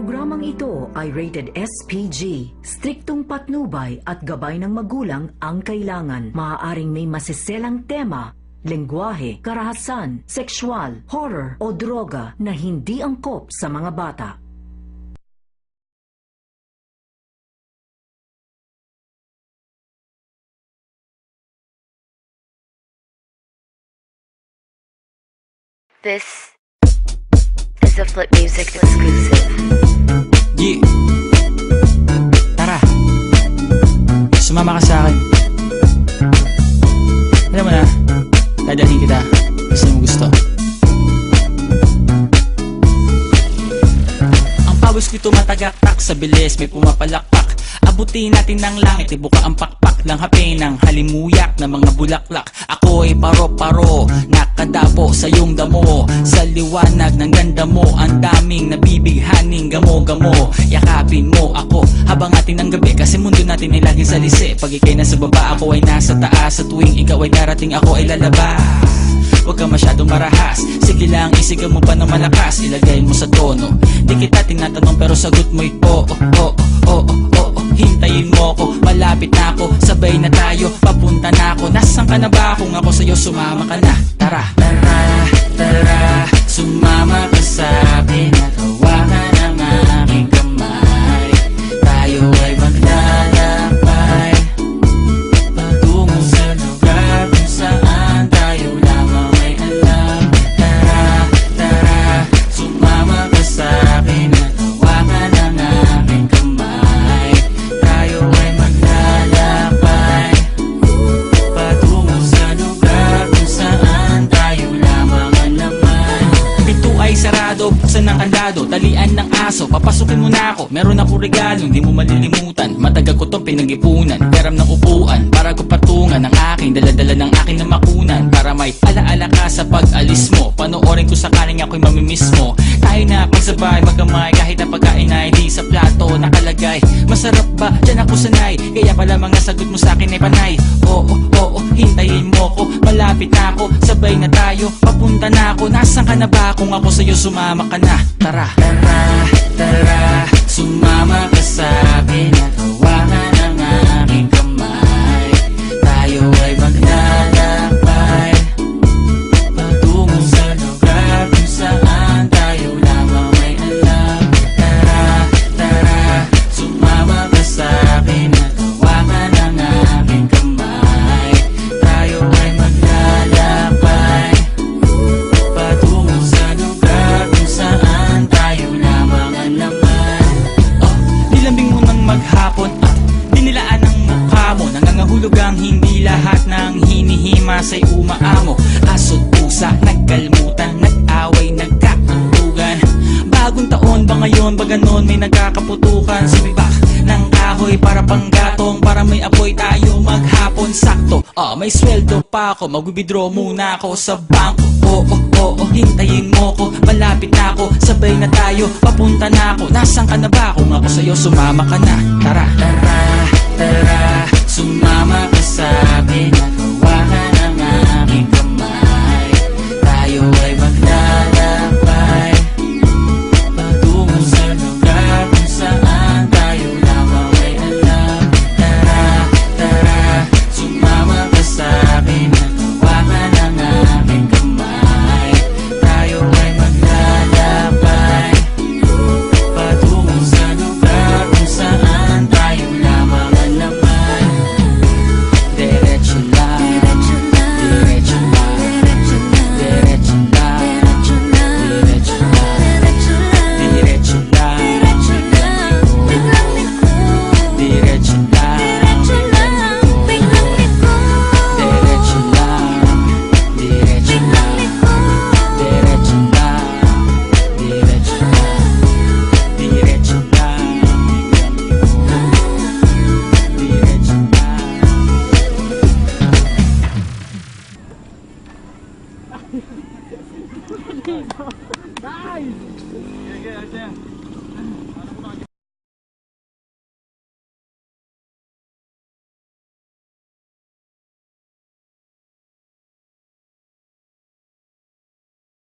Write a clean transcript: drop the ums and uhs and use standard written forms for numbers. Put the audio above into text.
Programang ito ay rated SPG. Striktong patnubay at gabay ng magulang ang kailangan. Maaaring may masiselang tema, lengguwahe, karahasan, sexual, horror o droga na hindi angkop sa mga bata. This is a Flip Music exclusive. Yeah. Tara. Sumama ka sa akin. Alam mo na, dadalhin kita. Kasi mo gusto. Ang pawis ko'y tumatagaktak sa bilis, may pumapalakpak. Abutin natin ng langit, ibuka ang pakpak ng hape ng halimuyak na mga bulaklak. Ako ay paro-paro, nakadapo sa iyong damo. Sa liwanag ng ganda mo, ang daming nabibighaning gamo-gamo. Yakapin mo ako habang atin ng gabi, kasi mundo natin ay laging salisi. Pag ikay nasa baba, ako ay nasa taas. Sa tuwing ikaw ay darating, ako ay lalabas. Huwag ka masyadong marahas, sige lang isigaw mo pa ng malakas. Ilagay mo sa tono, di kita tinatanong pero sagot mo'y oo, oo, oo, oo. Hintayin mo ko, malapit na ako, sabay na tayo, papunta na ako. Nasaan ka na ba? Kung ako sa'yo, sumama ka na. Tara, tara, tara, sumama ka sa'kin at hawakan ang aking kamay. Tayo ay maglalakbay patungo sa lugar kung saan tayo lamang ay alam. Tara, tara, sumama ka sa'kin at hawakan ang aking kamay. Tayo ay maglalakbay patungo sa lugar kung saan tayo lamang ang laman. Pinto ay sarado, buksan ng kandado, talian ng aso, papasukin mo na ako. Meron ako regalo, hindi mo malilimutan. Matagal ko tong pinag-ipunan, garam ng upuan para ko patungan ang aking daladala ng aking namakunan. Para may alaala ka sa pag-alis mo, panoorin ko sakaling ako'y mamimiss mo. Tayo na pagsabay, magkamay, kahit ang pagkain ay di sa plato nakalagay. Masarap ba? Diyan ako sanay, kaya pala mga sagot mo sa akin ay panay. Oo, oo, hintayin mo ko, malapit na ako, sabay na tayo, papunta na ako. Nasaan ka na ba? Kung ako sa'yo, sumama ka na. Tara, tara, tara, sumama ka sa'kin at hawakan ang aking kamay. Tayo ay maglalakbay patungo sa lugar kung saan tayo lamang may alam. Tara, tara, sumama ka sa'kin at hawakan ang aking kamay. Tayo ay maglalakbay patungo sa lugar kung saan tayo lamang ang laman. Oh, nilambing mo ng maghapon at dinilaan ang mukha mo. Nangangahulog ang hindi lahat ng hinihima sa'y umaamo. Aso't pusa, nagkalmutan, nag-away, nagkatutugan. Bagong taon ba ngayon, ba ganon may nagkakaputukan? Sumibak ng kahoy para panggatong, para may apoy tayo maghapon. Sakto, may sweldo pa ako, mag-withdraw muna ako sa bangko. Oo, oo, hintayin mo ko, malapit na ako, sabay na tayo, papunta na ako. Nasaan ka na ba? Kung ako sa'yo, sumama ka na. Tara, tara, tara, sumama ka sa'kin at hawakan ang aking kamay. Tayo ay maglalakbay patungo sa lugar kung saan tayo lamang ay alam. Tara, tara, sumama ka sa'kin at hawakan ang aking kamay. Tayo ay maglalakbay patungo sa lugar kung saan tayo lamang ang laman. Diretso lang, diretso lang, diretso lang, diretso lang, diretso lang, diretso lang, diretso lang, diretso lang, diretso lang, diretso lang, diretso lang. Nice!